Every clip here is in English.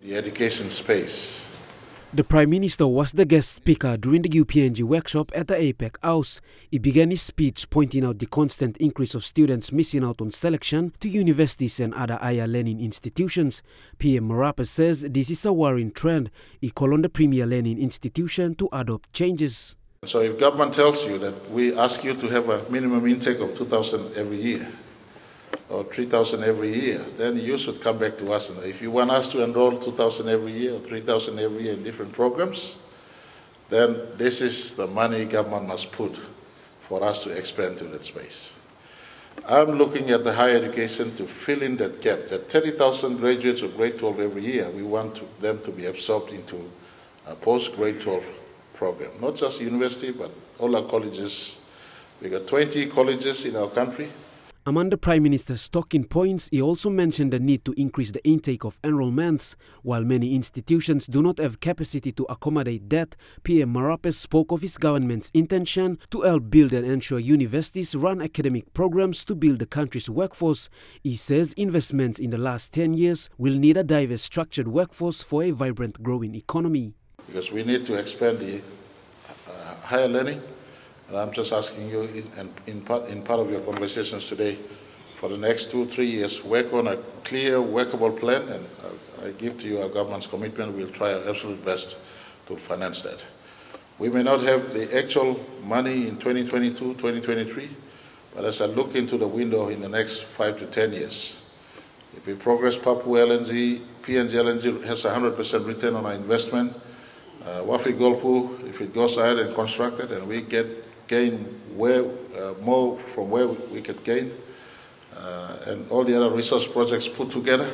The education space. The Prime Minister was the guest speaker during the UPNG workshop at the APEC House. He began his speech pointing out the constant increase of students missing out on selection to universities and other higher learning institutions. PM Marape says this is a worrying trend. He called on the premier learning institution to adopt changes. So if government tells you that we ask you to have a minimum intake of 2,000 every year, or 3,000 every year, then you should come back to us. And if you want us to enroll 2,000 every year or 3,000 every year in different programs, then this is the money government must put for us to expand to that space. I'm looking at the higher education to fill in that gap, that 30,000 graduates of grade 12 every year, we want them to be absorbed into a post-grade 12 program. Not just university, but all our colleges. We got 20 colleges in our country. Among the Prime Minister's talking points, he also mentioned the need to increase the intake of enrollments. While many institutions do not have capacity to accommodate that, PM Marape spoke of his government's intention to help build and ensure universities run academic programs to build the country's workforce. He says investments in the last 10 years will need a diverse structured workforce for a vibrant growing economy. Because we need to expand the higher learning. And I'm just asking you, in part of your conversations today, for the next 2-3 years, work on a clear, workable plan, and I give to you our government's commitment. We'll try our absolute best to finance that. We may not have the actual money in 2022, 2023, but as I look into the window in the next 5 to 10 years, if we progress Papua LNG, PNG LNG has 100% return on our investment. Wafi Golpu, if it goes ahead and constructed, and we gain more from where we could gain, and all the other resource projects put together,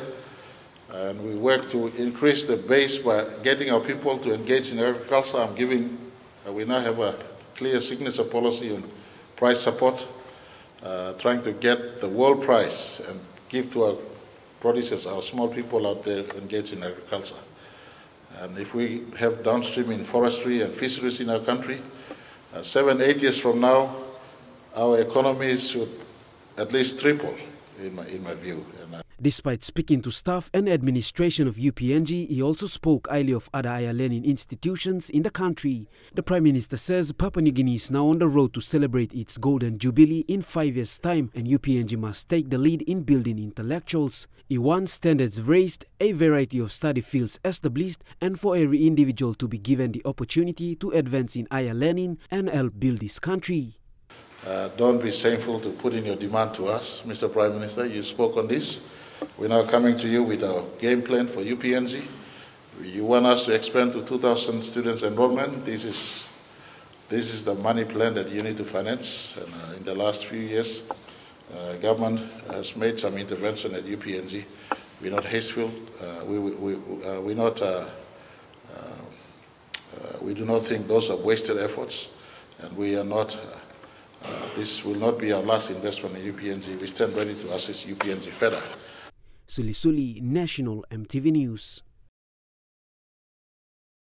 and we work to increase the base by getting our people to engage in agriculture. We now have a clear signature policy on price support, trying to get the world price and give to our producers, our small people out there engaged in agriculture. And if we have downstream in forestry and fisheries in our country, 7-8 years from now, our economy should at least triple, in my view. Despite speaking to staff and administration of UPNG, he also spoke highly of other higher learning institutions in the country. The Prime Minister says Papua New Guinea is now on the road to celebrate its Golden Jubilee in 5 years' time, and UPNG must take the lead in building intellectuals. He wants standards raised, a variety of study fields established, and for every individual to be given the opportunity to advance in higher learning and help build this country. Don't be shameful to put in your demand to us, Mr. Prime Minister. You spoke on this. We're now coming to you with our game plan for UPNG. You want us to expand to 2,000 students enrollment. This is the money plan that you need to finance. And in the last few years, government has made some intervention at UPNG. We're not hasteful. We do not think those are wasted efforts, and we are not. This will not be our last investment in UPNG. We stand ready to assist UPNG further. Suli National EMTV News.